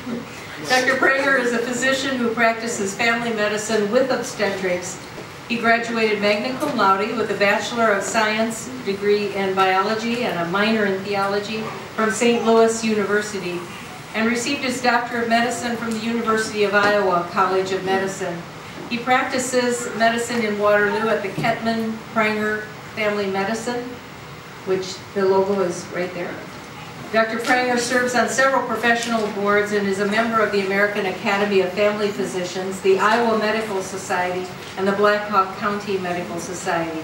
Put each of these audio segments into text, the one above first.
Dr. Pranger is a physician who practices family medicine with obstetrics. He graduated magna cum laude with a Bachelor of Science degree in biology and a minor in theology from St. Louis University, and received his Doctor of Medicine from the University of Iowa College of Medicine. He practices medicine in Waterloo at the Kettman Pranger Family Medicine, which the logo is right there. Dr. Pranger serves on several professional boards and is a member of the American Academy of Family Physicians, the Iowa Medical Society, and the Black Hawk County Medical Society.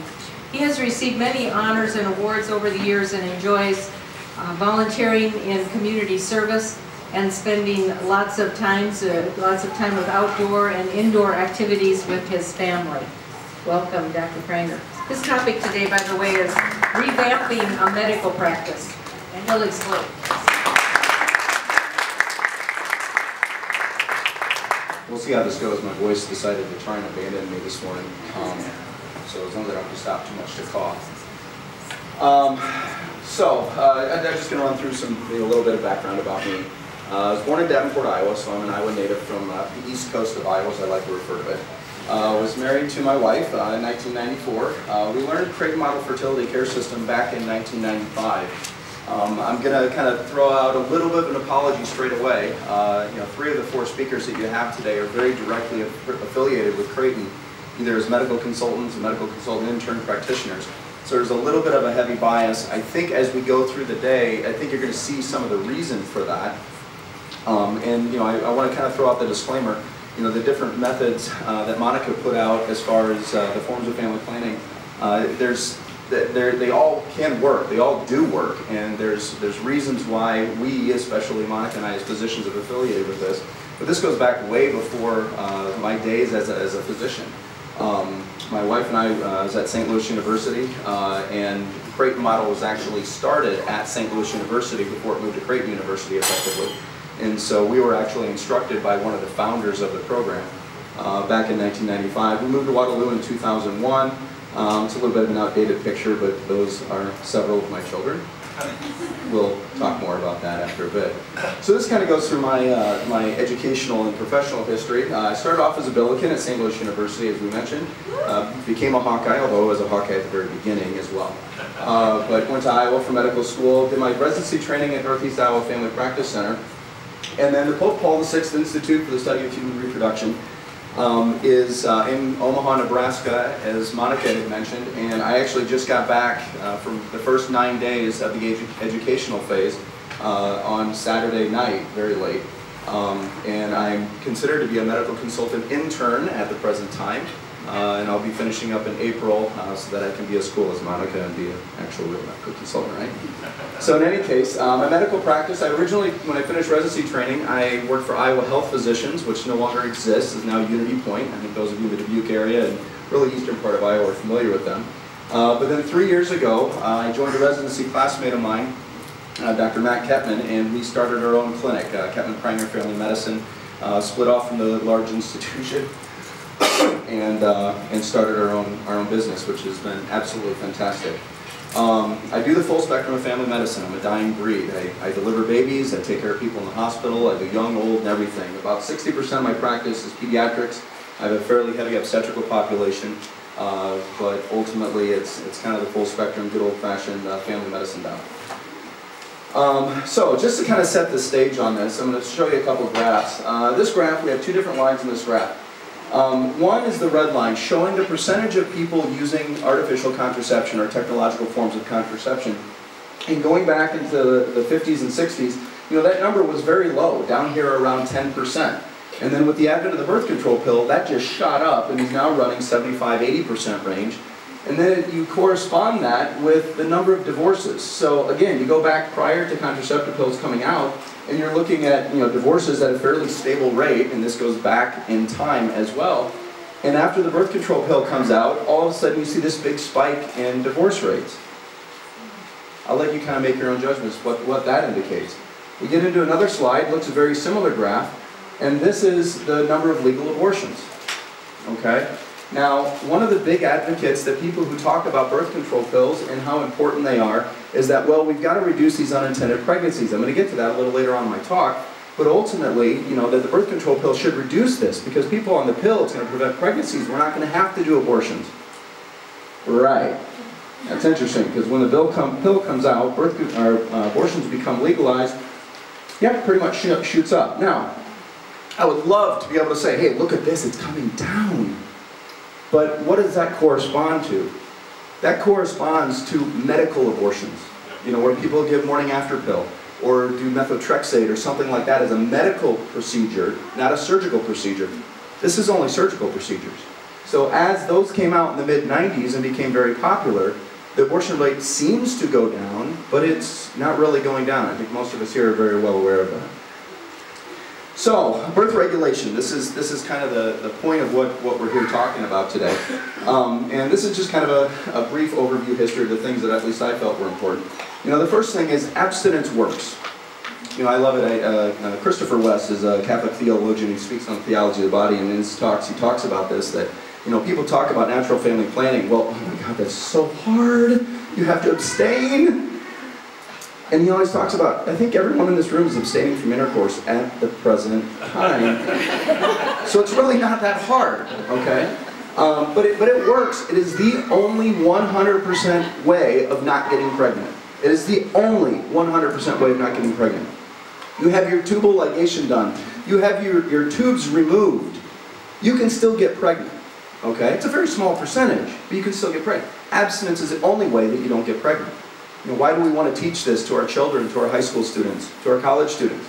He has received many honors and awards over the years and enjoys volunteering in community service and spending lots of time with outdoor and indoor activities with his family. Welcome, Dr. Pranger. His topic today, by the way, is revamping a medical practice, and he'll explain. We'll see how this goes. My voice decided to try and abandon me this morning, so as long as I don't have to stop too much to cough. I'm just going to run through a little bit of background about me. I was born in Davenport, Iowa, so I'm an Iowa native from the east coast of Iowa, as I like to refer to it. Was married to my wife in 1994. We learned Creighton model fertility care system back in 1995. I'm going to kind of throw out a little bit of an apology straight away. 3 of the 4 speakers that you have today are very directly affiliated with Creighton, either as medical consultants, medical consultant intern practitioners. So there's a little bit of a heavy bias. I think as we go through the day, I think you're going to see some of the reason for that. I want to kind of throw out the disclaimer. The different methods that Monica put out as far as the forms of family planning, they all can work, they all do work, and there's reasons why we, especially Monica and I as physicians, have affiliated with this. But this goes back way before my days as a physician. My wife and I was at St. Louis University, and the Creighton model was actually started at St. Louis University before it moved to Creighton University effectively. And so we were actually instructed by one of the founders of the program back in 1995. We moved to Waterloo in 2001. It's a little bit of an outdated picture, but those are several of my children. We'll talk more about that after a bit. So this kind of goes through my educational and professional history. I started off as a Billiken at St. Louis University, as we mentioned. Became a Hawkeye, although I was a Hawkeye at the very beginning as well. But went to Iowa for medical school, did my residency training at Northeast Iowa Family Practice Center. And then the Pope Paul VI Institute for the Study of Human Reproduction is in Omaha, Nebraska, as Monica had mentioned, and I actually just got back from the first 9 days of the educational phase on Saturday night, very late. And I'm considered to be a medical consultant intern at the present time, and I'll be finishing up in April so that I can be as cool as Monica and be an actual real medical consultant, right? So in any case, my medical practice, when I finished residency training, I worked for Iowa Health Physicians, which no longer exists, is now Unity Point. I think those of you in the Dubuque area and really eastern part of Iowa are familiar with them. But then 3 years ago, I joined a residency classmate of mine, Dr. Matt Kettman, and we started our own clinic, Kettman Pranger Family Medicine, split off from the large institution, and started our own business, which has been absolutely fantastic. I do the full spectrum of family medicine. I'm a dying breed. I deliver babies, I take care of people in the hospital, I do young, old, and everything. About 60% of my practice is pediatrics. I have a fairly heavy obstetrical population, but ultimately it's kind of the full spectrum, good old-fashioned family medicine doc. So just to kind of set the stage on this, I'm going to show you a couple of graphs. This graph, we have 2 different lines in this graph. One is the red line, showing the percentage of people using artificial contraception or technological forms of contraception. And going back into the 50s and 60s, that number was very low, down here around 10%. And then with the advent of the birth control pill, that just shot up and is now running 75–80% range. And then you correspond that with the number of divorces. So again, you go back prior to contraceptive pills coming out, and you're looking at divorces at a fairly stable rate, and this goes back in time as well. And after the birth control pill comes out, all of a sudden you see this big spike in divorce rates. I'll let you kind of make your own judgments what that indicates. We get into another slide, looks a very similar graph, and this is the number of legal abortions. Okay? Now, one of the big advocates that people who talk about birth control pills and how important they are is that, well, we've got to reduce these unintended pregnancies. I'm going to get to that a little later on in my talk. But ultimately, you know, that the birth control pill should reduce this, because people on the pill, it's going to prevent pregnancies. We're not going to have to do abortions. Right. That's interesting, because when the pill comes out, abortions become legalized, yeah, pretty much shoots up. Now, I would love to be able to say, hey, look at this, it's coming down. But what does that correspond to? That corresponds to medical abortions. You know, where people give morning after pill, or do methotrexate or something like that as a medical procedure, not a surgical procedure. This is only surgical procedures. So as those came out in the mid-90s and became very popular, the abortion rate seems to go down, but it's not really going down. I think most of us here are very well aware of that. So, birth regulation, this is kind of the point of what we're here talking about today. And this is just kind of a brief overview history of the things that at least I felt were important. You know, the first thing is abstinence works. You know, I love it. Christopher West is a Catholic theologian. He speaks on theology of the body, and in his talks he talks about this, that, you know, people talk about natural family planning. Well, oh my God, that's so hard. You have to abstain. And he always talks about, I think everyone in this room is abstaining from intercourse at the present time. So it's really not that hard, okay? But it works. It is the only 100% way of not getting pregnant. It is the only 100% way of not getting pregnant. You have your tubal ligation done. You have your tubes removed. You can still get pregnant, okay? It's a very small percentage, but you can still get pregnant. Abstinence is the only way that you don't get pregnant. You know, why do we want to teach this to our children, to our high school students, to our college students?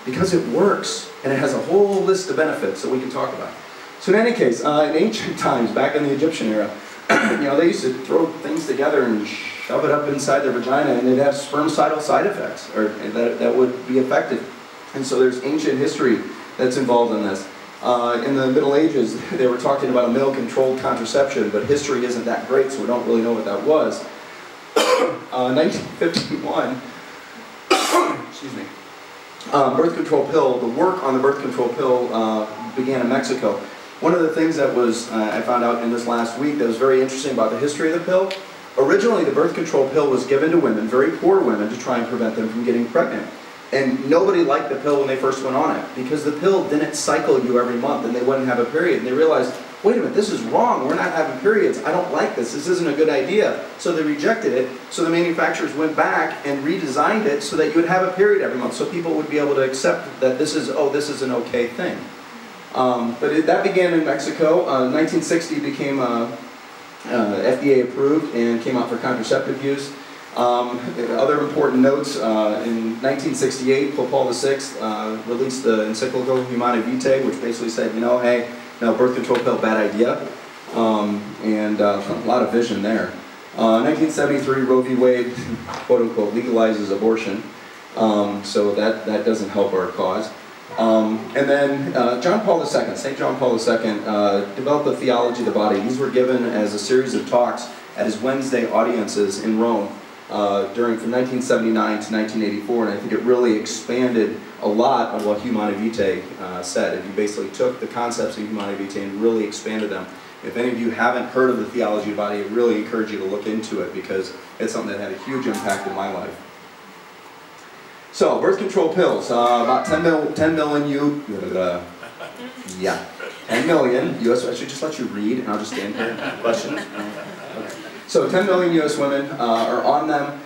Because it works, and it has a whole list of benefits that we can talk about. So in any case, in ancient times, back in the Egyptian era, you know, they used to throw things together and shove it up inside their vagina, and it'd have spermicidal side effects, or that would be effective. And so there's ancient history that's involved in this. In the Middle Ages, they were talking about a male-controlled contraception, but history isn't that great, so we don't really know what that was. 1951, excuse me, birth control pill, the work on the birth control pill began in Mexico. One of the things that was, I found out in this last week that was very interesting about the history of the pill, originally the birth control pill was given to women, very poor women, to try and prevent them from getting pregnant. And nobody liked the pill when they first went on it, because the pill didn't cycle you every month and they wouldn't have a period. And they realized, wait a minute, this is wrong, we're not having periods, I don't like this isn't a good idea. So they rejected it, so the manufacturers went back and redesigned it so that you would have a period every month, so people would be able to accept that this is an okay thing. That began in Mexico. 1960 became FDA approved and came out for contraceptive use. Other important notes, in 1968, Pope Paul VI released the encyclical Humanae Vitae, which basically said, you know, hey, no, birth control pill, bad idea, and a lot of vision there. 1973, Roe v. Wade, quote-unquote, legalizes abortion, so that doesn't help our cause. And then John Paul II, St. John Paul II, developed the theology of the body. These were given as a series of talks at his Wednesday audiences in Rome from 1979 to 1984, and I think it really expanded a lot on what Humanae Vitae said. And he basically took the concepts of Humanae Vitae and really expanded them. If any of you haven't heard of the theology of the body, I really encourage you to look into it, because it's something that had a huge impact in my life. So, birth control pills, about 10 million U.S. I should just let you read, and I'll just stand here. Questions? Okay. So 10 million U.S. women are on them.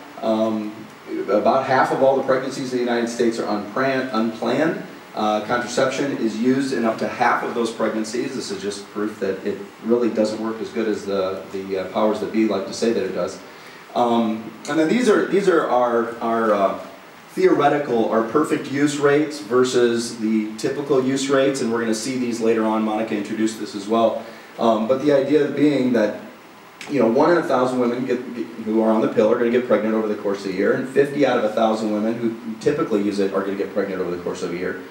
About half of all the pregnancies in the United States are unplanned. Contraception is used in up to half of those pregnancies. This is just proof that it really doesn't work as good as the powers that be like to say that it does. And then these are our theoretical, our perfect use rates versus the typical use rates, and we're going to see these later on. Monica introduced this as well. But the idea being that, you know, 1 in 1,000 women who are on the pill are going to get pregnant over the course of a year, and 50 out of 1,000 women who typically use it are going to get pregnant over the course of a year.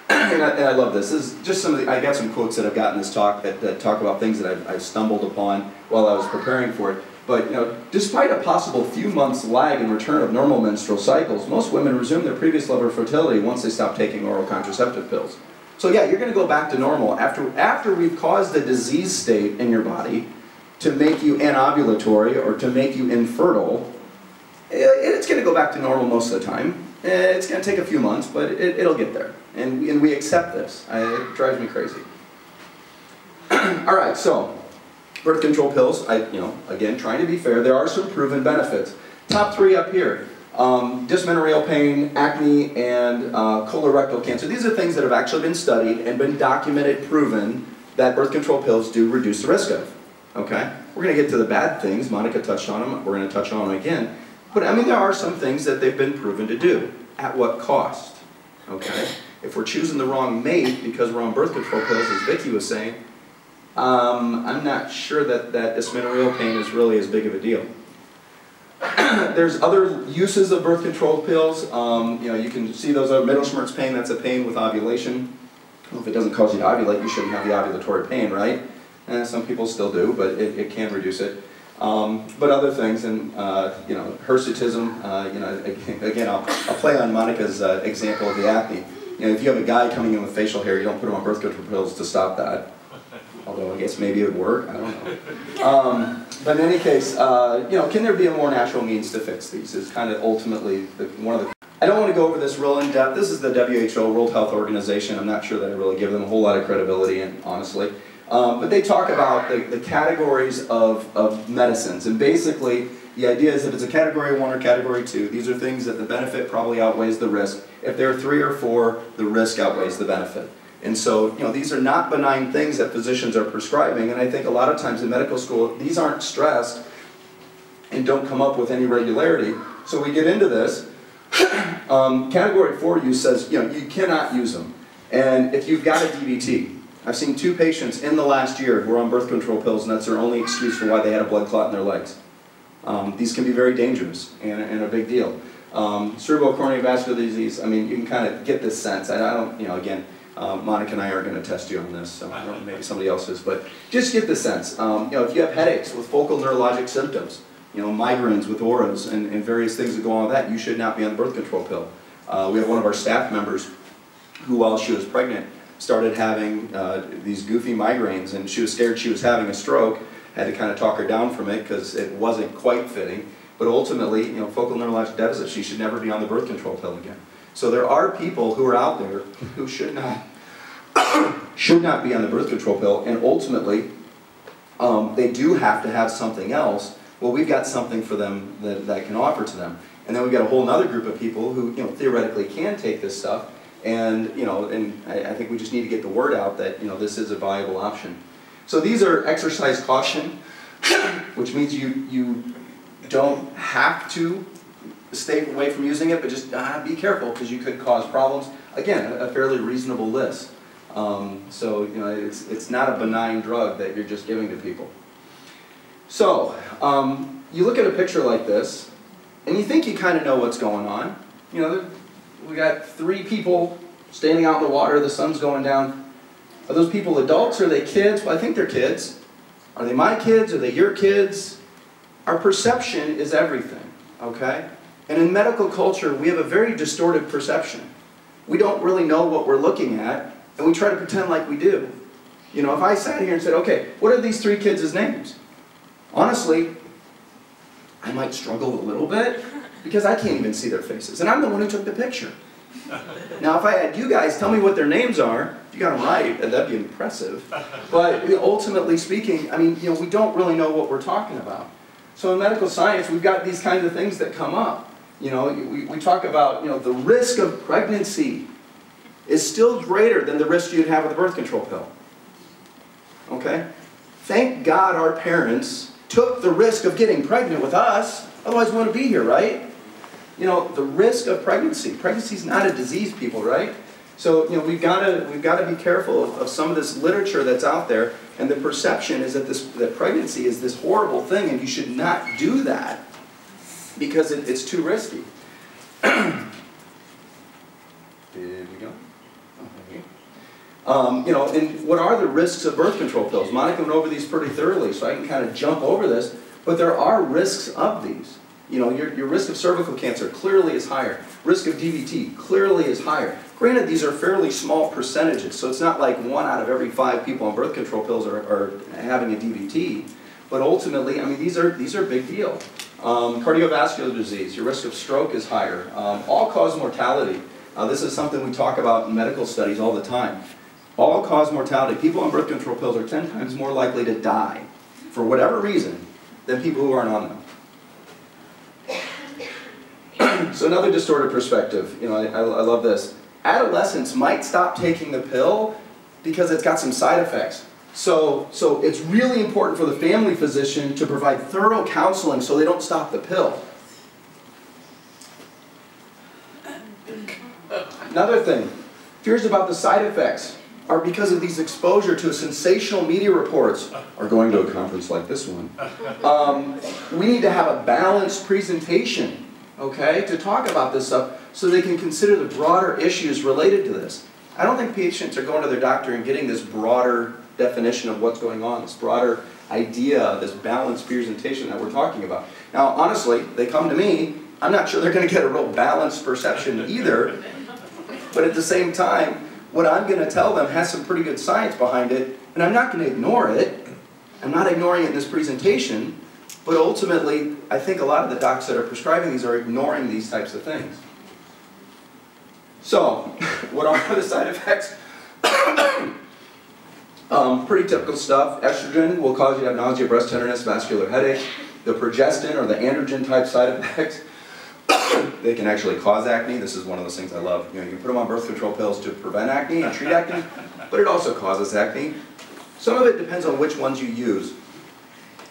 And I love this. This is just some of the, I got some quotes that I've got in this talk that talk about things that I stumbled upon while I was preparing for it. But, you know, despite a possible few months lag in return of normal menstrual cycles, most women resume their previous level of fertility once they stop taking oral contraceptive pills. So yeah, you're going to go back to normal after we've caused a disease state in your body to make you anovulatory or to make you infertile. It's going to go back to normal most of the time. It's going to take a few months, but it'll get there. And we accept this. It drives me crazy. All right, so birth control pills, again, trying to be fair, there are some proven benefits. Top 3 up here. Dysmenorrheal pain, acne, and colorectal cancer. These are things that have actually been studied and been documented, proven that birth control pills do reduce the risk of. Okay? We're going to get to the bad things. Monica touched on them. We're going to touch on them again. But I mean, there are some things that they've been proven to do. At what cost? Okay? If we're choosing the wrong mate because we're on birth control pills, as Vicki was saying, I'm not sure that dysmenorrheal pain is really as big of a deal. There's other uses of birth control pills. You can see those are Mittelschmerz pain. That's a pain with ovulation. Well, if it doesn't cause you to ovulate, you shouldn't have the ovulatory pain, right? And some people still do, but it can reduce it. But other things, and hirsutism. Again, I'll play on Monica's example of the acne. If you have a guy coming in with facial hair, you don't put him on birth control pills to stop that. Although I guess maybe it would work, I don't know. But in any case, can there be a more natural means to fix these? Is kind of ultimately one of the. I don't want to go over this real in depth. This is the WHO, World Health Organization. I'm not sure that I really give them a whole lot of credibility, honestly. But they talk about the categories of medicines, and basically the idea is if it's a category 1 or category 2, these are things that the benefit probably outweighs the risk. If there are 3 or 4, the risk outweighs the benefit. And so, these are not benign things that physicians are prescribing, and I think a lot of times in medical school, these aren't stressed and don't come up with any regularity. So we get into this. Category 4 use says, you cannot use them. And if you've got a DVT, I've seen 2 patients in the last year who are on birth control pills, and that's their only excuse for why they had a blood clot in their legs. These can be very dangerous and a big deal. Cerebral coronary vascular disease, I mean, you can kind of get this sense. I don't, again, Monica and I aren't going to test you on this, so I don't know, maybe somebody else is, but just get the sense. If you have headaches with focal neurologic symptoms, migraines with auras and various things that go on with that, you should not be on the birth control pill. We have one of our staff members who, while she was pregnant, started having these goofy migraines, and she was scared she was having a stroke. Had to kind of talk her down from it because it wasn't quite fitting. But ultimately, focal neurologic deficit, she should never be on the birth control pill again. So there are people who are out there who should not be on the birth control pill, and ultimately they do have to have something else. Well, we've got something for them that can offer to them. And then we've got a whole other group of people who theoretically can take this stuff, and I think we just need to get the word out that this is a viable option. So these are exercise caution, which means you don't have to stay away from using it, but just be careful because you could cause problems. Again, a fairly reasonable list. So it's not a benign drug that you're just giving to people. So you look at a picture like this, and you think you kind of know what's going on. We got 3 people standing out in the water. The sun's going down. Are those people adults? Are they kids? Well, I think they're kids. Are they my kids? Are they your kids? Our perception is everything. Okay? And in medical culture, we have a very distorted perception. We don't really know what we're looking at, and we try to pretend like we do. If I sat here and said, okay, what are these 3 kids' names? Honestly, I might struggle a little bit, because I can't even see their faces, and I'm the one who took the picture. Now, if I had you guys tell me what their names are, if you got them right, that'd be impressive. But ultimately speaking, I mean, we don't really know what we're talking about. So in medical science, we've got these kinds of things that come up. We talk about, the risk of pregnancy is still greater than the risk you'd have with a birth control pill. Okay? Thank God our parents took the risk of getting pregnant with us, otherwise we wouldn't be here, right? The risk of pregnancy. Pregnancy is not a disease, people, right? So, we've got to be careful of some of this literature that's out there, and the perception is that pregnancy is this horrible thing, and you should not do that because it's too risky. Did we go? Okay. And what are the risks of birth control pills? Monica went over these pretty thoroughly, so I can kind of jump over this, but there are risks of these. Your risk of cervical cancer clearly is higher. Risk of DVT clearly is higher. Granted, these are fairly small percentages, so it's not like 1 out of every 5 people on birth control pills are having a DVT. But ultimately, I mean, these are big deal. Cardiovascular disease, your risk of stroke is higher. All-cause mortality, this is something we talk about in medical studies all the time. All-cause mortality, people on birth control pills are 10 times more likely to die, for whatever reason, than people who aren't on them. So another distorted perspective, you know, I love this. Adolescents might stop taking the pill because it's got some side effects. So it's really important for the family physician to provide thorough counseling so they don't stop the pill. Another thing, fears about the side effects are because of these exposure to sensational media reports, or going to a conference like this one. We need to have a balanced presentation, okay, to talk about this stuff so they can consider the broader issues related to this. I don't think patients are going to their doctor and getting this broader definition of what's going on, this broader idea, this balanced presentation that we're talking about. Now, honestly, they come to me, I'm not sure they're going to get a real balanced perception either, but at the same time, what I'm going to tell them has some pretty good science behind it, and I'm not going to ignore it. I'm not ignoring it in this presentation, but ultimately, I think a lot of the docs that are prescribing these are ignoring these types of things. So, what are the side effects? Pretty typical stuff. Estrogen will cause you to have nausea, breast tenderness, vascular headache. The progestin or the androgen type side effects, they can actually cause acne. This is one of those things I love. You know, you can put them on birth control pills to prevent acne and treat acne, but it also causes acne. Some of it depends on which ones you use.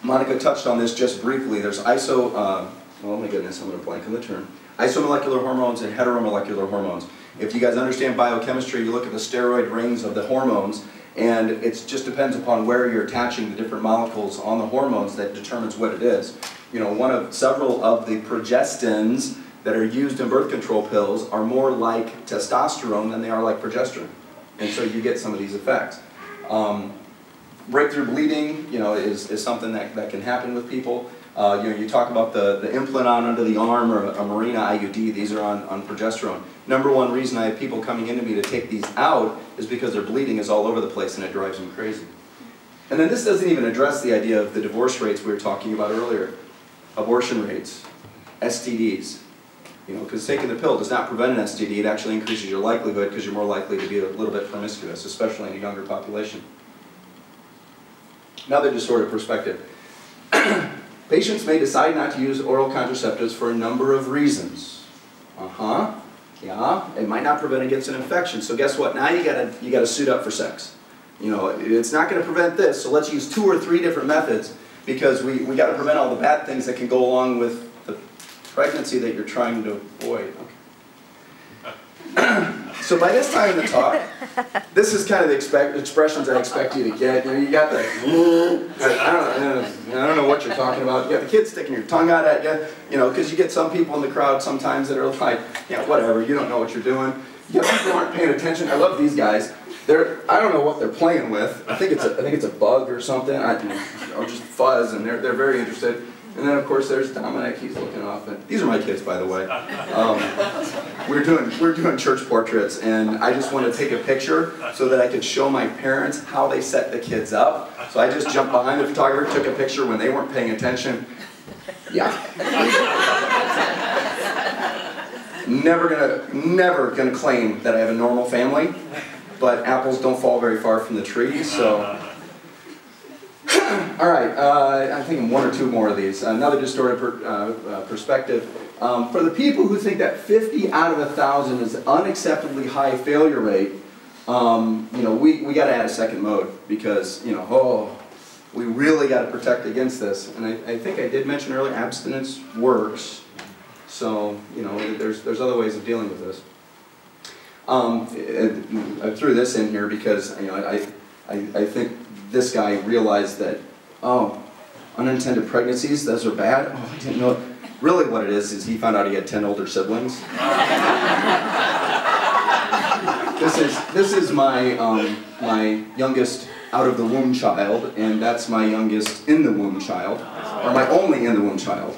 Monica touched on this just briefly. There's oh my goodness, I'm going to blank on the term. Isomolecular hormones and heteromolecular hormones. If you guys understand biochemistry, you look at the steroid rings of the hormones, and it just depends upon where you're attaching the different molecules on the hormones that determines what it is. You know, one of several of the progestins that are used in birth control pills are more like testosterone than they are like progesterone. And so you get some of these effects. Breakthrough bleeding, you know, is something that can happen with people. You know, you talk about the implant on under the arm or a Mirena IUD, these are on progesterone. Number one reason I have people coming into me to take these out is because their bleeding is all over the place and it drives them crazy. And then this doesn't even address the idea of the divorce rates we were talking about earlier. Abortion rates, STDs. You know, because taking the pill does not prevent an STD, it actually increases your likelihood because you're more likely to be a little bit promiscuous, especially in a younger population. Another distorted perspective. Patients may decide not to use oral contraceptives for a number of reasons. Yeah, it might not prevent against an infection. So guess what? Now you gotta suit up for sex. You know, it's not going to prevent this, so let's use 2 or 3 different methods because we got to prevent all the bad things that can go along with the pregnancy that you're trying to avoid. Okay. So by this time in the talk, this is kind of the expressions I expect you to get. You know, you got the, I don't know what you're talking about. You got the kids sticking your tongue out at you, you know, because you get some people in the crowd sometimes that are like, yeah, whatever, you don't know what you're doing. You got people who aren't paying attention. I love these guys. I don't know what they're playing with. I think it's a bug or something, or just fuzz, and they're very interested. And then of course there's Dominic. He's looking off. And these are my kids, by the way. We're doing church portraits, and I just want to take a picture so that I could show my parents how they set the kids up. So I just jumped behind the photographer, took a picture when they weren't paying attention. Yeah. Never gonna claim that I have a normal family. But apples don't fall very far from the tree, so. All right, I'm thinking 1 or 2 more of these. Another distorted perspective. For the people who think that 50 out of 1,000 is an unacceptably high failure rate, you know, we got to add a second mode because, you know, we really got to protect against this. And I think I did mention earlier, abstinence works. So, you know, there's other ways of dealing with this. I threw this in here because, you know, I think this guy realized that, oh, unintended pregnancies, those are bad? Oh, I didn't know. Really what it is he found out he had 10 older siblings. This is my, my youngest out-of-the-womb child, and that's my youngest in-the-womb child, or my only in-the-womb child.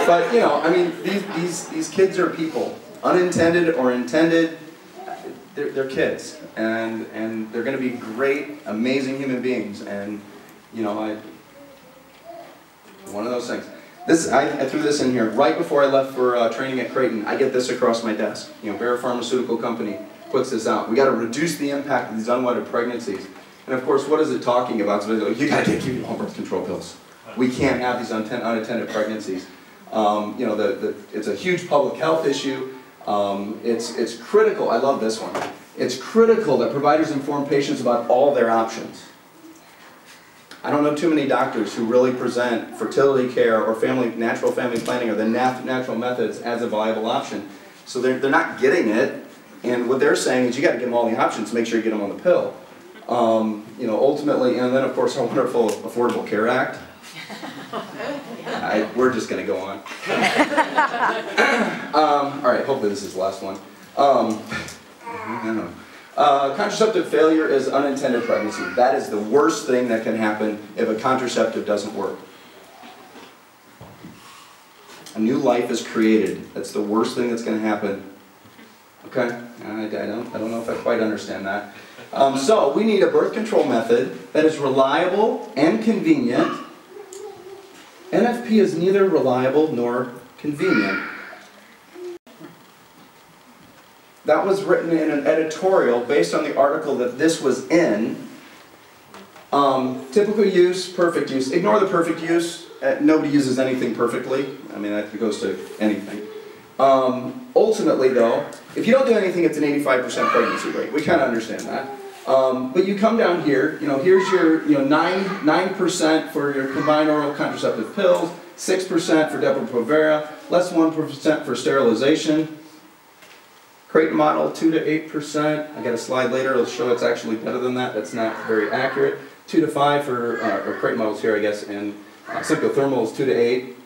But, you know, I mean, these kids are people. Unintended or intended, they're kids, and they're going to be great, amazing human beings. And you know, One of those things. I threw this in here right before I left for training at Creighton. I get this across my desk. You know, Bayer Pharmaceutical Company puts this out. We got to reduce the impact of these unwanted pregnancies. And of course, what is it talking about? So you got to keep home birth control pills. We can't have these unattended pregnancies. You know, it's a huge public health issue. It's critical. I love this one. It's critical that providers inform patients about all their options. I don't know too many doctors who really present fertility care or natural family planning or the natural methods as a viable option. So they're not getting it, and what they're saying is you got to give them all the options to make sure you get them on the pill. You know, ultimately, and then of course our wonderful Affordable Care Act. We're just going to go on. All right, hopefully this is the last one. I don't know. Contraceptive failure is unintended pregnancy. That is the worst thing that can happen if a contraceptive doesn't work. A new life is created. That's the worst thing that's going to happen. Okay? I don't know if I quite understand that. So we need a birth control method that is reliable and convenient. NFP is neither reliable nor convenient. That was written in an editorial based on the article that this was in. Typical use, perfect use. Ignore the perfect use. Nobody uses anything perfectly. I mean, that goes to anything. Ultimately, though, if you don't do anything, it's an 85% pregnancy rate. We kind of understand that. But you come down here, you know, here's your 9% for your combined oral contraceptive pills, 6% for Depo-Provera, less 1% for sterilization. Creighton model, 2 to 8%. I got a slide later, it'll show it's actually better than that. That's not very accurate. 2 to 5 for, or Creighton models here, I guess, and Symptothermal is 2 to 8.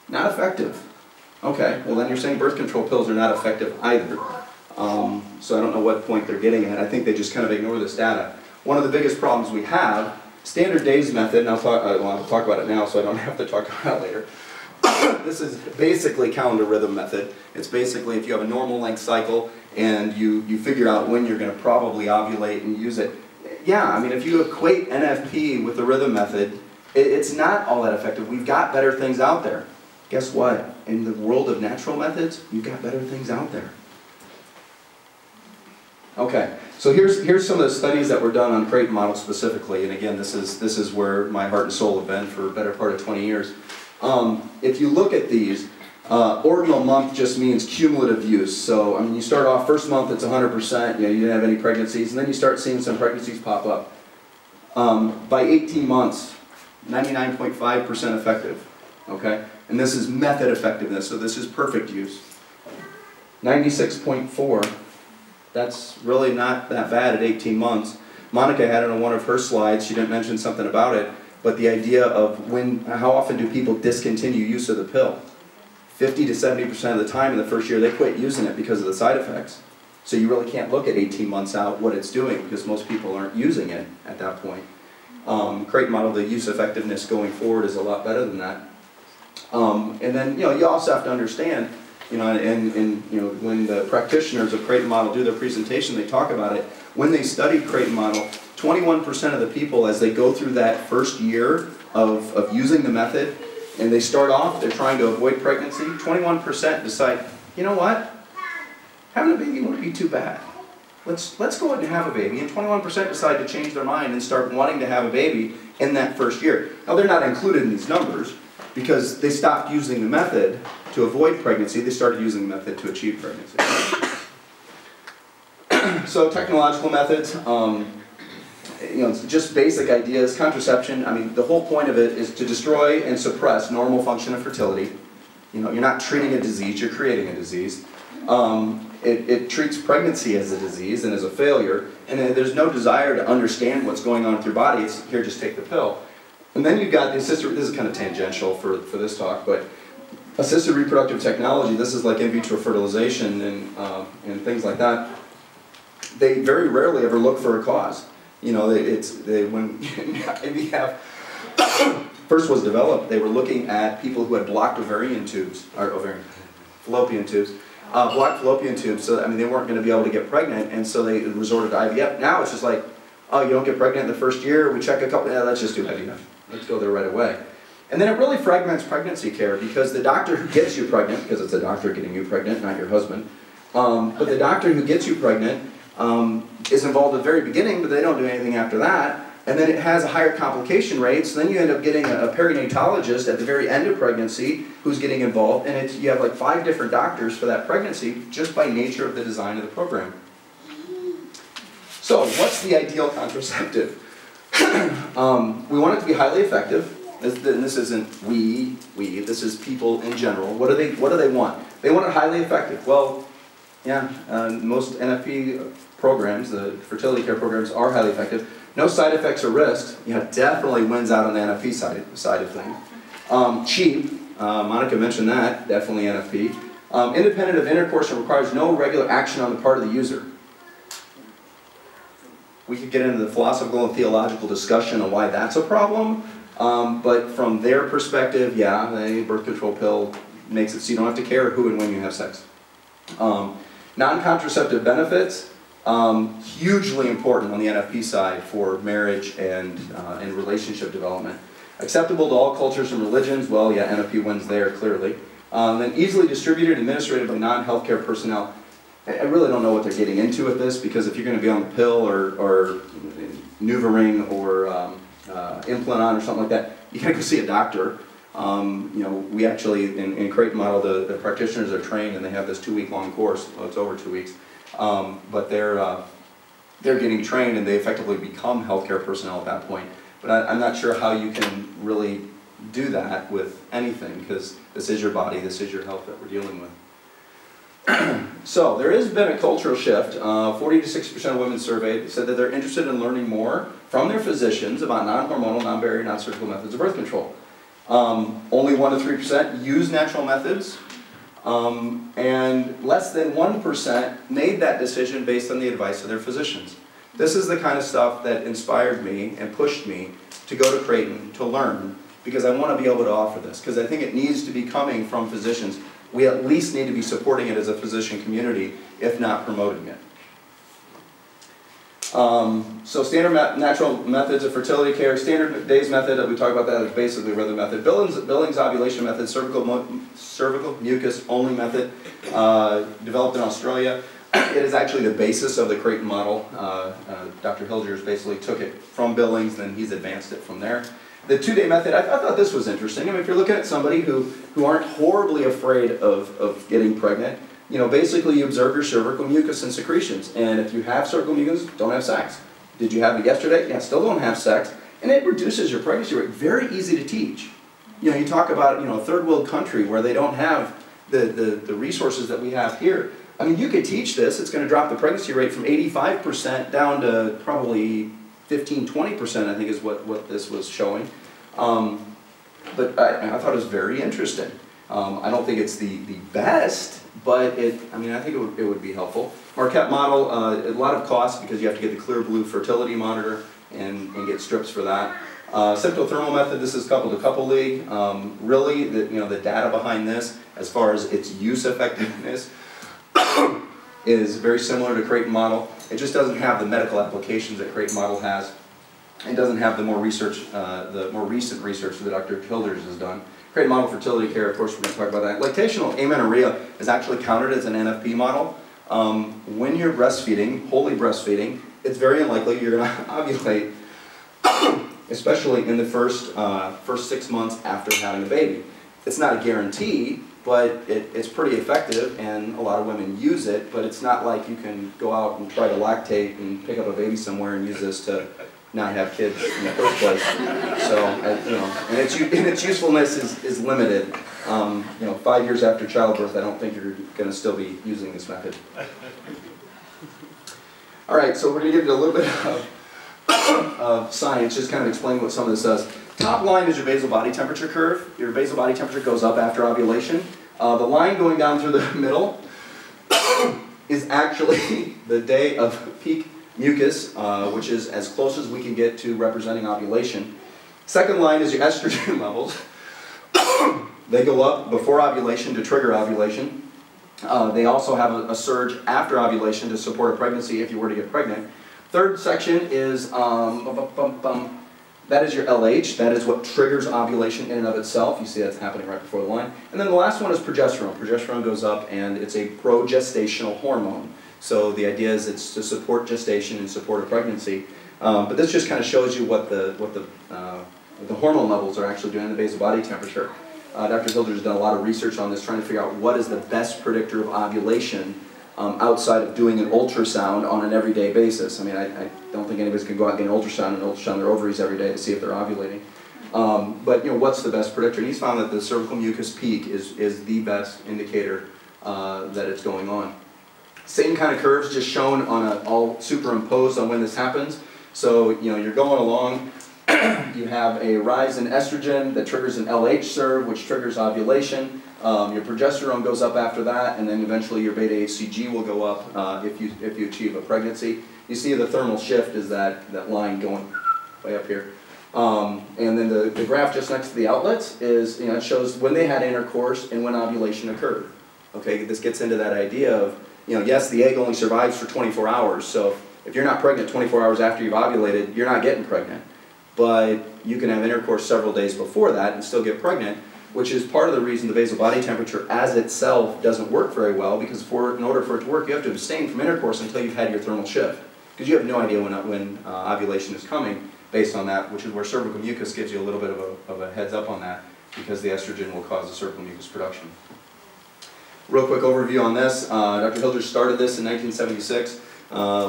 Not effective. Okay, well then you're saying birth control pills are not effective either. So I don't know what point they're getting at. I think they just kind of ignore this data. One of the biggest problems we have, standard days method, and I'll talk about it now so I don't have to talk about it later. This is basically calendar rhythm method. It's basically if you have a normal length cycle and you figure out when you're going to probably ovulate and use it. Yeah, I mean if you equate NFP with the rhythm method, it's not all that effective. We've got better things out there. Guess what? In the world of natural methods, you've got better things out there. Okay, so here's some of the studies that were done on Creighton model specifically, and again, this is where my heart and soul have been for a better part of 20 years. If you look at these, ordinal month just means cumulative use. So, I mean, you start off first month, it's 100%, you didn't have any pregnancies, and then you start seeing some pregnancies pop up. By 18 months, 99.5% effective, okay? And this is method effectiveness, so this is perfect use. 96.4, that's really not that bad at 18 months. Monica had it on one of her slides, she didn't mention something about it, but the idea of how often do people discontinue use of the pill? 50 to 70% of the time in the first year they quit using it because of the side effects. So you really can't look at 18 months out what it's doing because most people aren't using it at that point. Creighton model, the use effectiveness going forward is a lot better than that. And then you also have to understand, and when the practitioners of Creighton model do their presentation, they talk about it. When they studied Creighton model, 21% of the people, as they go through that first year of using the method, and they start off, they're trying to avoid pregnancy, 21% decide, you know what, having a baby wouldn't be too bad. Let's go ahead and have a baby. And 21% decide to change their mind and start wanting to have a baby in that first year. Now they're not included in these numbers because they stopped using the method to avoid pregnancy, they started using the method to achieve pregnancy. So technological methods, it's just basic ideas. Contraception, I mean, the whole point of it is to destroy and suppress normal function of fertility. You're not treating a disease, you're creating a disease. It treats pregnancy as a disease and as a failure, and there's no desire to understand what's going on with your body. It's, here, just take the pill. And then you've got the assisted, this is kind of tangential for this talk, but assisted reproductive technology, this is like in vitro fertilization and things like that. They very rarely ever look for a cause. When IVF first was developed, they were looking at people who had blocked fallopian tubes, blocked fallopian tubes. So I mean, they weren't going to be able to get pregnant, and so they resorted to IVF. Now it's just like, Oh, you don't get pregnant in the first year, we check a couple, yeah, that's just too heavy enough. Let's go there right away. And then it really fragments pregnancy care because the doctor who gets you pregnant, because it's a doctor getting you pregnant, not your husband, but the doctor who gets you pregnant is involved at the very beginning, but they don't do anything after that. And then it has a higher complication rate, so then you end up getting a perinatologist at the very end of pregnancy who's getting involved, and you have like 5 different doctors for that pregnancy just by nature of the design of the program. So, what's the ideal contraceptive? We want it to be highly effective. This isn't we, this is people in general. What do they want? They want it highly effective. Well, yeah, most NFP programs, the fertility care programs, are highly effective. No side effects or risks. Yeah, definitely wins out on the NFP side of things. Cheap, Monica mentioned that, definitely NFP. Independent of intercourse and requires no regular action on the part of the user. We could get into the philosophical and theological discussion on why that's a problem, but from their perspective, yeah, the birth control pill makes it so you don't have to care who and when you have sex. Non-contraceptive benefits, hugely important on the NFP side for marriage and relationship development. Acceptable to all cultures and religions, well, yeah, NFP wins there, clearly. Then easily distributed and administrated by non-healthcare personnel. I really don't know what they're getting into with this, because if you're going to be on the pill or NuvaRing or implant on or something like that, you got to go see a doctor. You know, we actually, in Creighton model, the practitioners are trained and they have this 2-week-long course. Well, it's over 2 weeks. But they're getting trained and they effectively become healthcare personnel at that point. But I'm not sure how you can really do that with anything, because this is your body, this is your health that we're dealing with. So there has been a cultural shift. 40 to 60% of women surveyed said that they're interested in learning more from their physicians about non-hormonal, non-barrier, non-surgical methods of birth control. Only 1 to 3% use natural methods, and less than 1% made that decision based on the advice of their physicians. This is the kind of stuff that inspired me and pushed me to go to Creighton to learn, because I want to be able to offer this, because I think it needs to be coming from physicians. We at least need to be supporting it as a physician community, if not promoting it. So standard natural methods of fertility care, standard days method, we talk about that as basically a rhythm method. Billings ovulation method, cervical mucus only method, developed in Australia. It is actually the basis of the Creighton model. Dr. Hilgers basically took it from Billings, then he's advanced it from there. The 2-day method, I thought this was interesting. I mean, if you're looking at somebody who aren't horribly afraid of getting pregnant, you know, basically you observe your cervical mucus and secretions. And if you have cervical mucus, don't have sex. Did you have it yesterday? Yeah, still don't have sex. And it reduces your pregnancy rate. Very easy to teach. You know, you talk about, you know, a third world country where they don't have the resources that we have here. I mean, you could teach this. It's going to drop the pregnancy rate from 85% down to probably 15–20%, I think is what this was showing. But I thought it was very interesting. I don't think it's the best, but I mean, I think it would be helpful. Marquette model, a lot of cost because you have to get the clear blue fertility monitor and get strips for that. Symptothermal method, this is couple to couple league. Really, the data behind this, as far as its use effectiveness, is very similar to Creighton model. It just doesn't have the medical applications that Creighton model has. It doesn't have the more recent research that Dr. Hilgers has done. Creighton model fertility care, of course, we're going to talk about that. Lactational amenorrhea is actually counted as an NFP model. When you're breastfeeding, wholly breastfeeding, it's very unlikely you're going to ovulate, especially in the first 6 months after having a baby. It's not a guarantee, but it's pretty effective, and a lot of women use it, but it's not like you can go out and try to lactate and pick up a baby somewhere and use this to not have kids in the first place. So, and its usefulness is limited. 5 years after childbirth, I don't think you're going to still be using this method. All right, so we're going to get into a little bit of science, just kind of explain what some of this does. Top line is your basal body temperature curve. Your basal body temperature goes up after ovulation. The line going down through the middle is actually the day of peak mucus, which is as close as we can get to representing ovulation. Second line is your estrogen levels. They go up before ovulation to trigger ovulation. They also have a surge after ovulation to support a pregnancy if you were to get pregnant. Third section is, that is your LH. That is what triggers ovulation in and of itself. You see that's happening right before the line. And then the last one is progesterone. Progesterone goes up, and it's a progestational hormone. So the idea is it's to support gestation and support a pregnancy. But this just kind of shows you what the hormone levels are actually doing in the basal body temperature. Dr. Hilder's done a lot of research on this, trying to figure out what is the best predictor of ovulation outside of doing an ultrasound on an everyday basis. I mean, I don't think anybody's going to go out and get an ultrasound their ovaries every day to see if they're ovulating. But you know, what's the best predictor? And he's found that the cervical mucus peak is the best indicator that it's going on. Same kind of curves, just shown on all superimposed on when this happens. So you know, you're going along. You have a rise in estrogen that triggers an LH serve, which triggers ovulation. Your progesterone goes up after that, and then eventually your beta-HCG will go up if you achieve a pregnancy. You see the thermal shift is that line going way up here. And then the graph just next to the outlets is, you know, it shows when they had intercourse and when ovulation occurred. Okay, this gets into that idea of, you know, yes, the egg only survives for 24 hours, so if you're not pregnant 24 hours after you've ovulated, you're not getting pregnant. But you can have intercourse several days before that and still get pregnant, which is part of the reason the basal body temperature as itself doesn't work very well, because in order for it to work, you have to abstain from intercourse until you've had your thermal shift, because you have no idea when ovulation is coming based on that, which is where cervical mucus gives you a little bit of a heads up on that, because the estrogen will cause the cervical mucus production. Real quick overview on this. Dr. Hilder started this in 1976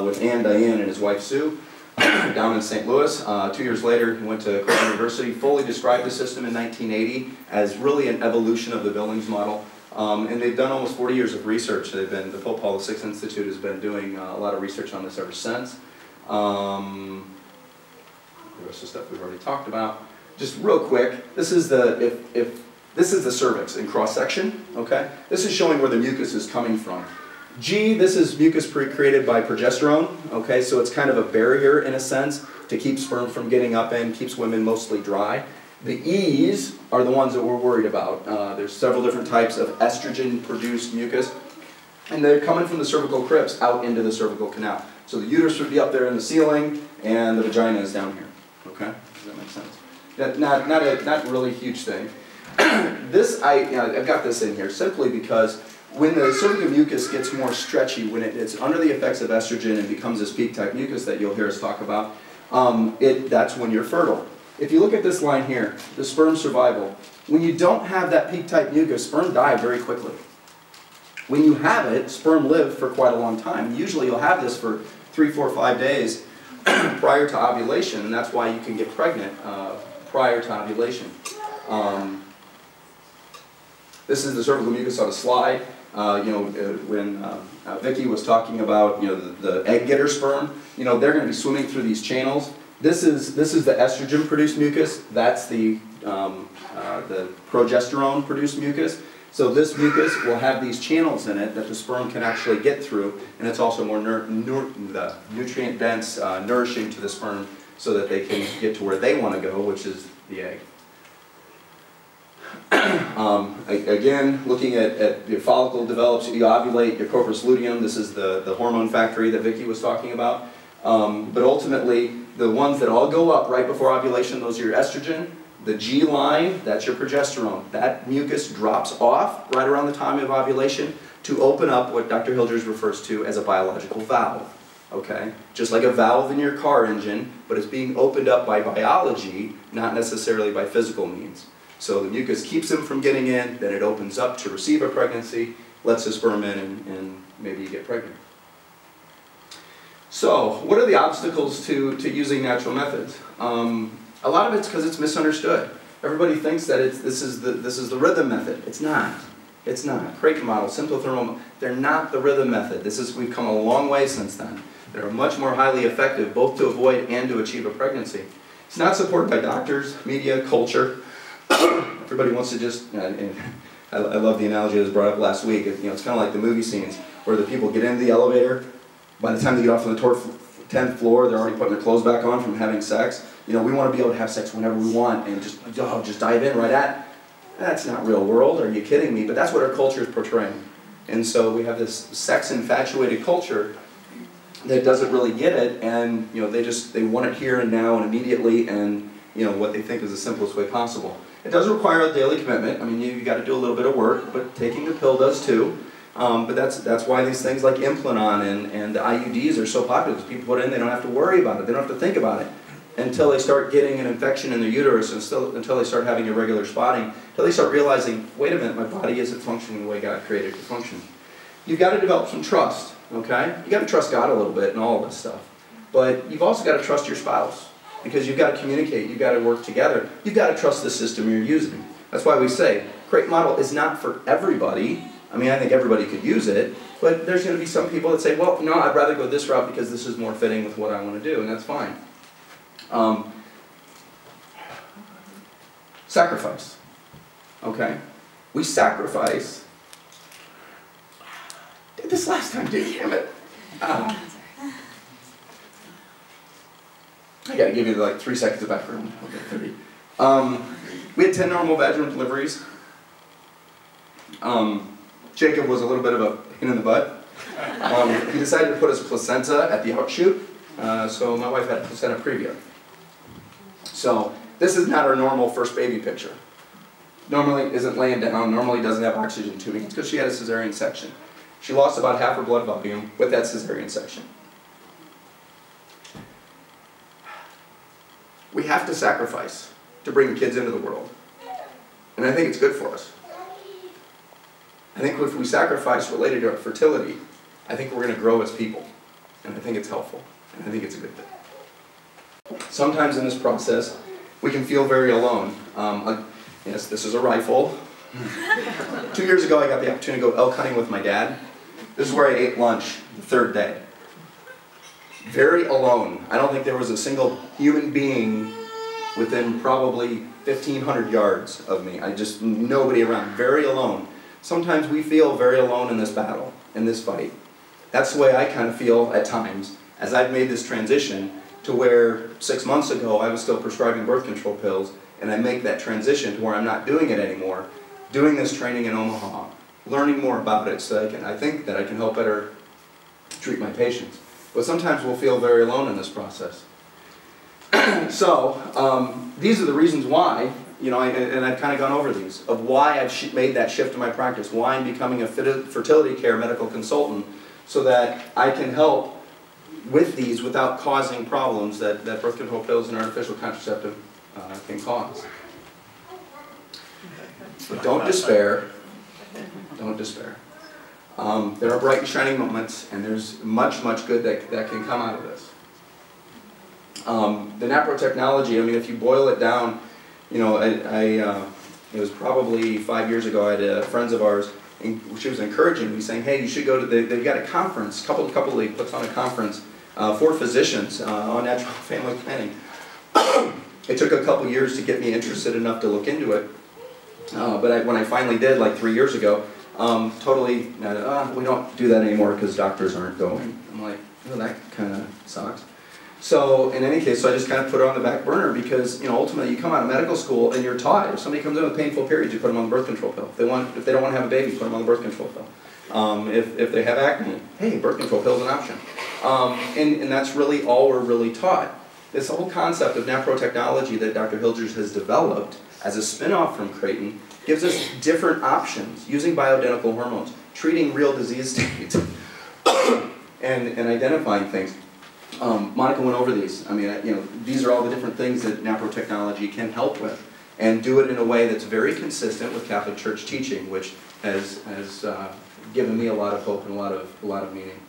with Diane and his wife Sue down in St. Louis. 2 years later, he went to Creighton University, fully described the system in 1980 as really an evolution of the Billings model. And they've done almost 40 years of research. The Pope Paul VI Institute has been doing a lot of research on this ever since. The rest of the stuff we've already talked about. Just real quick, this is the this is the cervix in cross section. Okay, this is showing where the mucus is coming from. G, this is mucus created by progesterone. Okay, so it's kind of a barrier in a sense to keep sperm from getting up in, keeps women mostly dry. The E's are the ones that we're worried about. There's several different types of estrogen-produced mucus, and they're coming from the cervical crypts out into the cervical canal. So the uterus would be up there in the ceiling, and the vagina is down here. Okay, does that make sense? Not really a huge thing. This I've got this in here simply because when the cervical mucus gets more stretchy, when it's under the effects of estrogen and becomes this peak-type mucus that you'll hear us talk about, that's when you're fertile. If you look at this line here, the sperm survival, when you don't have that peak-type mucus, sperm die very quickly. When you have it, sperm live for quite a long time. Usually you'll have this for 3, 4, 5 days prior to ovulation, and that's why you can get pregnant prior to ovulation. This is the cervical mucus on a slide. When Vicki was talking about the egg getter sperm, they're going to be swimming through these channels. This is the estrogen-produced mucus. That's the progesterone-produced mucus. So this mucus will have these channels in it that the sperm can actually get through, and it's also more nutrient-dense, nourishing to the sperm, so that they can get to where they want to go, which is the egg. Again, looking at your follicle develops, you ovulate, your corpus luteum, this is the hormone factory that Vicki was talking about. But ultimately, the ones that all go up right before ovulation, those are your estrogen. The G line, that's your progesterone. That mucus drops off right around the time of ovulation to open up what Dr. Hilders refers to as a biological valve. Okay? Just like a valve in your car engine, but it's being opened up by biology, not necessarily by physical means. So the mucus keeps them from getting in, then it opens up to receive a pregnancy, lets the sperm in, and maybe you get pregnant. So, what are the obstacles to using natural methods? A lot of it's because it's misunderstood. Everybody thinks that this is the rhythm method. It's not. It's not. Creighton model, symptothermal, they're not the rhythm method. We've come a long way since then. They're much more highly effective, both to avoid and to achieve a pregnancy. It's not supported by doctors, media, culture. Everybody wants to just, I love the analogy that was brought up last week. It's kind of like the movie scenes where the people get into the elevator. By the time they get off on the 10th floor, they're already putting their clothes back on from having sex. We want to be able to have sex whenever we want and just dive in right at. That's not real world. Are you kidding me? But that's what our culture is portraying. And so we have this sex-infatuated culture that doesn't really get it, and they want it here and now and immediately, and what they think is the simplest way possible. It does require a daily commitment. I mean, you got to do a little bit of work, but taking the pill does too. But that's why these things like Implanon and the IUDs are so popular, because people put it in, they don't have to worry about it, they don't have to think about it until they start getting an infection in their uterus, until they start having irregular spotting, until they start realizing, wait a minute, my body isn't functioning the way God created it to function. You've got to develop some trust, okay? You've got to trust God a little bit and all of this stuff. But you've also got to trust your spouse, because you've got to communicate, you've got to work together. You've got to trust the system you're using. That's why we say, Creighton model is not for everybody. I mean, I think everybody could use it, but there's going to be some people that say, well, no, I'd rather go this route because this is more fitting with what I want to do, and that's fine. Sacrifice. Okay? We sacrifice. Did this last time, damn it. I gotta give you like 3 seconds of background. Okay, 30. We had 10 normal vaginal deliveries. Jacob was a little bit of a pain in the butt. He decided to put his placenta at the outshoot, so my wife had placenta previa. So this is not our normal first baby picture. Normally isn't laying down, normally doesn't have oxygen tubing. It's because she had a cesarean section. She lost about half her blood volume with that cesarean section. We have to sacrifice to bring kids into the world. And I think it's good for us. I think if we sacrifice related to our fertility, I think we're going to grow as people. And I think it's helpful. And I think it's a good thing. Sometimes in this process, we can feel very alone. Yes, this is a rifle. 2 years ago, I got the opportunity to go elk hunting with my dad. This is where I ate lunch the 3rd day. Very alone. I don't think there was a single human being within probably 1,500 yards of me. Nobody around. Very alone. Sometimes we feel very alone in this battle, in this fight. That's the way I kind of feel at times, as I've made this transition to where 6 months ago I was still prescribing birth control pills, and I make that transition to where I'm not doing it anymore, doing this training in Omaha, learning more about it so I think that I can help better treat my patients. But sometimes we'll feel very alone in this process. So, these are the reasons why, and I've kind of gone over these, of why I've made that shift in my practice, why I'm becoming a fertility care medical consultant, so that I can help with these without causing problems that birth control pills and artificial contraceptive can cause. But don't despair. Don't despair. There are bright and shining moments, and there's much, much good that can come out of this. The NaPro technology, I mean, if you boil it down, it was probably 5 years ago, I had friends of ours, and she was encouraging me, saying, hey, you should go to, they've got a conference, couple league puts on a conference for physicians on natural family planning. It took a couple years to get me interested enough to look into it, but when I finally did, like 3 years ago, totally, we don't do that anymore because doctors aren't going. I'm like, well, that kind of sucks. So in any case, so I just kind of put it on the back burner because, ultimately you come out of medical school and you're taught, if somebody comes in with painful periods, you put them on the birth control pill. If they don't want to have a baby, put them on the birth control pill. If they have acne, hey, birth control pill is an option. And that's really all we're really taught. This whole concept of NaPro technology that Dr. Hilgers has developed as a spin-off from Creighton gives us different options, using bioidentical hormones, treating real disease states, and identifying things. Monica went over these. I mean, these are all the different things that NaPro technology can help with, and do it in a way that's very consistent with Catholic Church teaching, which has given me a lot of hope and a lot of meaning.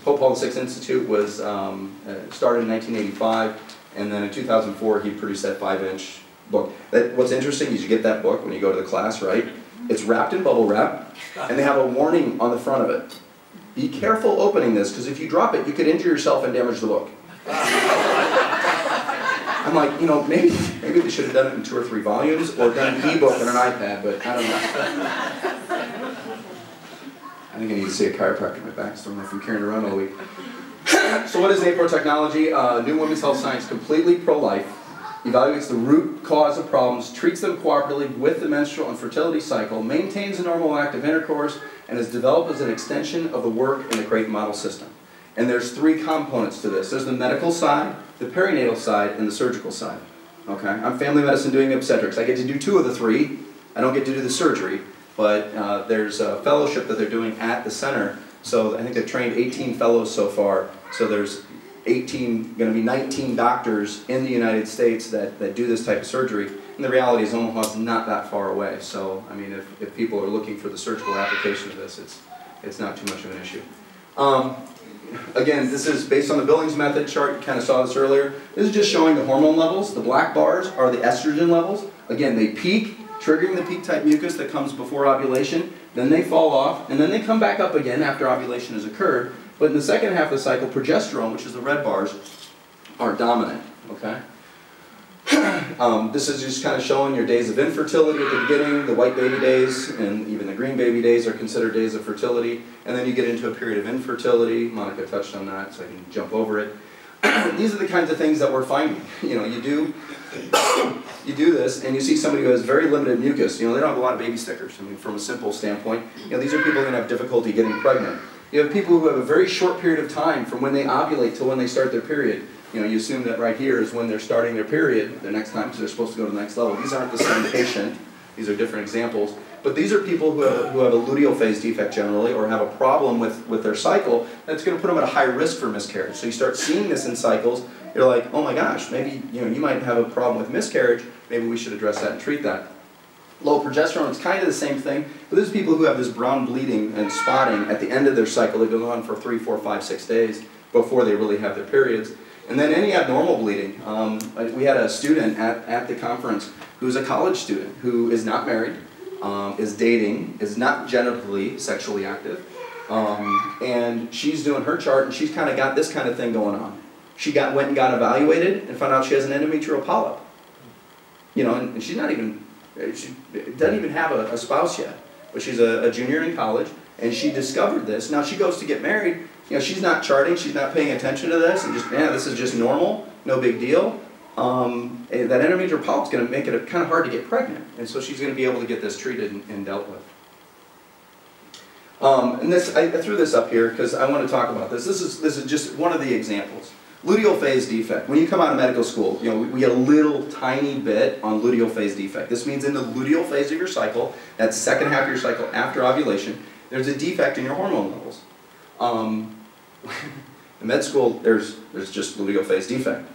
Pope Paul VI Institute was started in 1985, and then in 2004 he produced that 5-inch book. What's interesting is you get that book when you go to the class, right? It's wrapped in bubble wrap, and they have a warning on the front of it. Be careful opening this, because if you drop it, you could injure yourself and damage the book. I'm like, maybe they should have done it in 2 or 3 volumes, or done an ebook on an iPad, but I don't know. I think I need to see a chiropractor. My back's throwing from carrying around all week. So what is NaPro technology? New women's health science, completely pro-life, evaluates the root cause of problems, treats them cooperatively with the menstrual and fertility cycle, maintains a normal active intercourse, and is developed as an extension of the work in the Creighton model system. And there's three components to this. There's the medical side, the perinatal side, and the surgical side. Okay? I'm family medicine doing obstetrics. I get to do two of the three. I don't get to do the surgery, but there's a fellowship that they're doing at the center. So I think they've trained 18 fellows so far. So there's going to be 19 doctors in the United States that do this type of surgery. And the reality is Omaha's not that far away. So, I mean, if people are looking for the surgical application of this, it's not too much of an issue. Again, this is based on the Billings method chart. You kind of saw this earlier. This is just showing the hormone levels. The black bars are the estrogen levels. Again, they peak, triggering the peak type mucus that comes before ovulation. Then they fall off, and then they come back up again after ovulation has occurred. But in the second half of the cycle, progesterone, which is the red bars, are dominant. Okay. This is just kind of showing your days of infertility at the beginning. The white baby days and even the green baby days are considered days of fertility. And then you get into a period of infertility. Monica touched on that, so I can jump over it. These are the kinds of things that we're finding. You know, you do this, and you see somebody who has very limited mucus. You know, they don't have a lot of baby stickers. I mean, from a simple standpoint, you know, these are people who are going to have difficulty getting pregnant. You have people who have a very short period of time from when they ovulate to when they start their period. You know, you assume that right here is when they're starting their period, the next time, because they're supposed to go to the next level. These aren't the same patient. These are different examples. But these are people who have a luteal phase defect generally, or have a problem with their cycle, that's going to put them at a high risk for miscarriage. So you start seeing this in cycles, you're like, oh my gosh, maybe you might have a problem with miscarriage, maybe we should address that and treat that. Low progesterone is kind of the same thing, but there's people who have this brown bleeding and spotting at the end of their cycle that goes on for 3, 4, 5, 6 days before they really have their periods. And then any abnormal bleeding. We had a student at the conference who's a college student who is not married, is dating, is not genitally sexually active, and she's doing her chart, and she's kind of got this kind of thing going on. She went and got evaluated and found out she has an endometrial polyp. You know, and she's not even, she doesn't even have a spouse yet, but she's a junior in college, and she discovered this. Now she goes to get married. You know, she's not charting, she's not paying attention to this, and just, yeah, this is just normal, no big deal. That endometrial polyp is going to make it kind of hard to get pregnant, and so she's going to be able to get this treated and dealt with. And this, I threw this up here because I want to talk about this. This is just one of the examples. Luteal phase defect. When you come out of medical school, you know, we get a little tiny bit on luteal phase defect. This means in the luteal phase of your cycle, that second half of your cycle after ovulation, there's a defect in your hormone levels. In med school, there's just luteal phase defect.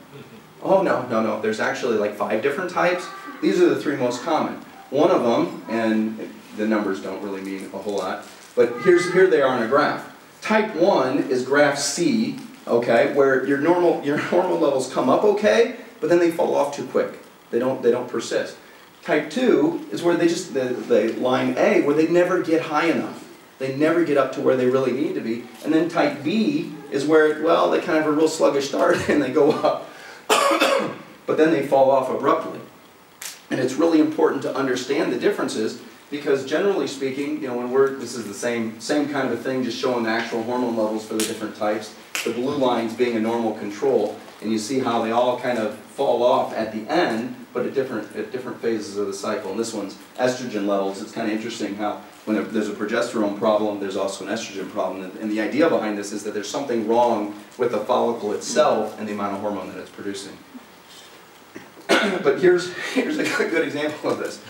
Oh, no. There's actually like 5 different types. These are the 3 most common. One of them, and the numbers don't really mean a whole lot, but here they are on a graph. Type 1 is graph C, okay, where your hormone levels come up okay, but then they fall off too quick. They don't persist. Type 2 is where they just, the line A, where they never get high enough. They never get up to where they really need to be. And then type B is where, well, they kind of have a real sluggish start and they go up. But then they fall off abruptly. And it's really important to understand the differences because generally speaking, you know, this is the same kind of a thing, just showing the actual hormone levels for the different types. The blue lines being a normal control. And you see how they all kind of fall off at the end, but at different phases of the cycle. And this one's estrogen levels. It's kind of interesting how when there's a progesterone problem, there's also an estrogen problem. And the idea behind this is that there's something wrong with the follicle itself and the amount of hormone that it's producing. But here's a good example of this.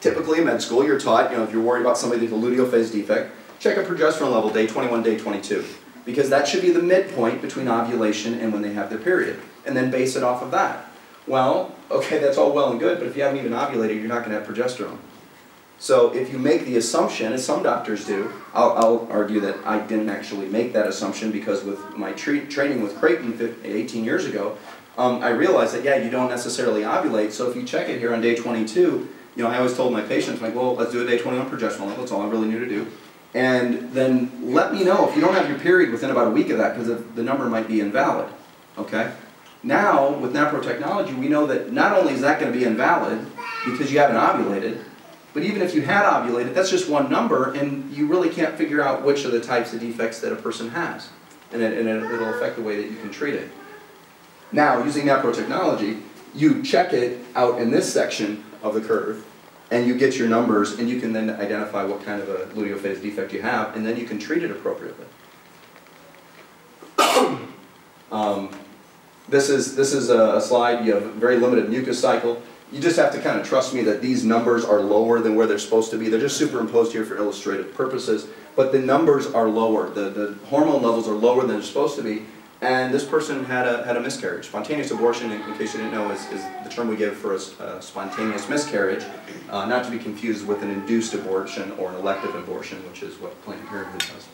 Typically in med school, you're taught, you know, if you're worried about somebody with a luteal phase defect, check a progesterone level day 21, day 22. Because that should be the midpoint between ovulation and when they have their period. And then base it off of that. Well, okay, that's all well and good, but if you haven't even ovulated, you're not going to have progesterone. So if you make the assumption, as some doctors do, I'll argue that I didn't actually make that assumption because with my training with Creighton 18 years ago, I realized that, yeah, you don't necessarily ovulate, so if you check it here on day 22, you know, I always told my patients, like, well, let's do a day 21 progesterone level, that's all I really need to do. And then let me know if you don't have your period within about a week of that, because the number might be invalid, okay? Now, with NaPro technology, we know that not only is that going to be invalid because you haven't ovulated, but even if you had ovulated, that's just one number, and you really can't figure out which of the types of defects that a person has. And it'll affect the way that you can treat it. Now, using NaPro technology, you check it out in this section of the curve, and you get your numbers, and you can then identify what kind of a luteal phase defect you have, and then you can treat it appropriately. This is a slide. You have a very limited mucus cycle. You just have to kind of trust me that these numbers are lower than where they're supposed to be. They're just superimposed here for illustrative purposes, but the numbers are lower. The hormone levels are lower than they're supposed to be, and this person had a miscarriage. Spontaneous abortion, in case you didn't know, is the term we give for a spontaneous miscarriage, not to be confused with an induced abortion or an elective abortion, which is what Planned Parenthood does.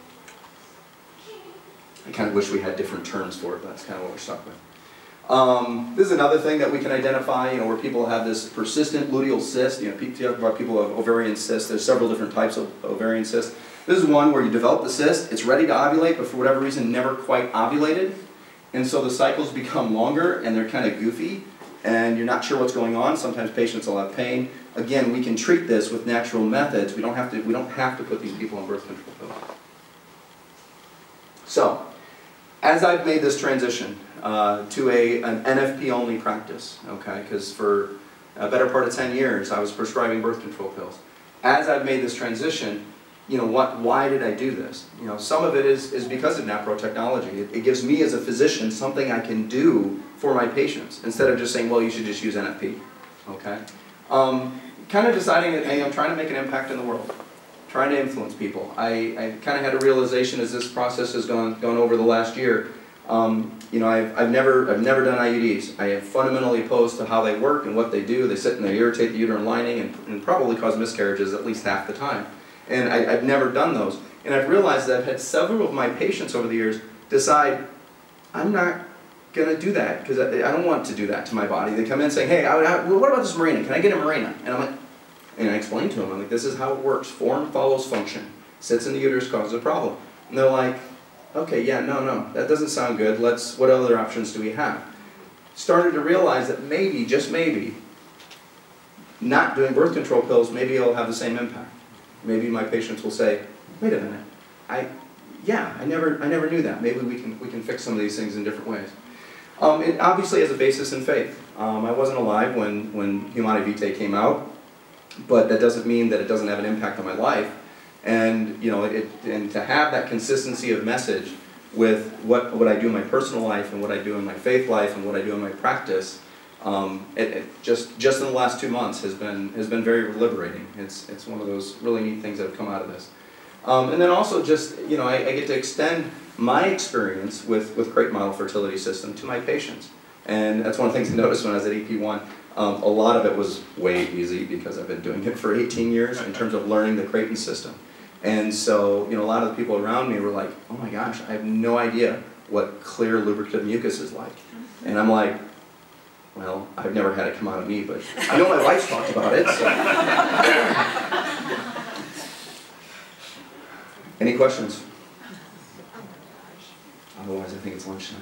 I kind of wish we had different terms for it, but that's kind of what we're stuck with. This is another thing that we can identify, where people have this persistent luteal cyst. People talk about people who have ovarian cysts. There's several different types of ovarian cysts. This is one where you develop the cyst, it's ready to ovulate, but for whatever reason never quite ovulated. And so the cycles become longer and they're kind of goofy, and you're not sure what's going on. Sometimes patients will have pain. Again, we can treat this with natural methods. We don't have to put these people on birth control pills. So, as I've made this transition to an NFP-only practice, okay, because for a better part of 10 years I was prescribing birth control pills. As I've made this transition, why did I do this? Some of it is because of NaPro technology. It gives me as a physician something I can do for my patients instead of just saying, well, you should just use NFP, okay? Kind of deciding that, hey, I'm trying to make an impact in the world. Trying to influence people. I kind of had a realization as this process has gone over the last year. I've never done IUDs. I am fundamentally opposed to how they work and what they do. They sit and they irritate the uterine lining and probably cause miscarriages at least half the time. And I've never done those. And I've realized that I've had several of my patients over the years decide, I'm not going to do that because I don't want to do that to my body. They come in saying, hey, what about this Mirena? Can I get a Mirena? And I'm like, and I explain to them, I'm like, this is how it works. Form follows function. Sits in the uterus, causes a problem. And they're like, okay, yeah, no, that doesn't sound good. What other options do we have? Started to realize that maybe, just maybe, not doing birth control pills, maybe it'll have the same impact. Maybe my patients will say, wait a minute, I never knew that. Maybe we can fix some of these things in different ways. It obviously has a basis in faith. I wasn't alive when Humanae Vitae came out. But that doesn't mean that it doesn't have an impact on my life. And and to have that consistency of message with what I do in my personal life and what I do in my faith life and what I do in my practice, just in the last 2 months has been very liberating. It's one of those really neat things that have come out of this. And then also just I get to extend my experience with Creighton Model Fertility System to my patients. And that's one of the things I noticed when I was at EP1. A lot of it was way easy because I've been doing it for 18 years in terms of learning the Creighton system. And so, a lot of the people around me were like, oh my gosh, I have no idea what clear lubricative mucus is like. And I'm like, well, I've never had it come out of me, but I know my wife's talked about it, so. Any questions? Otherwise, I think it's lunchtime.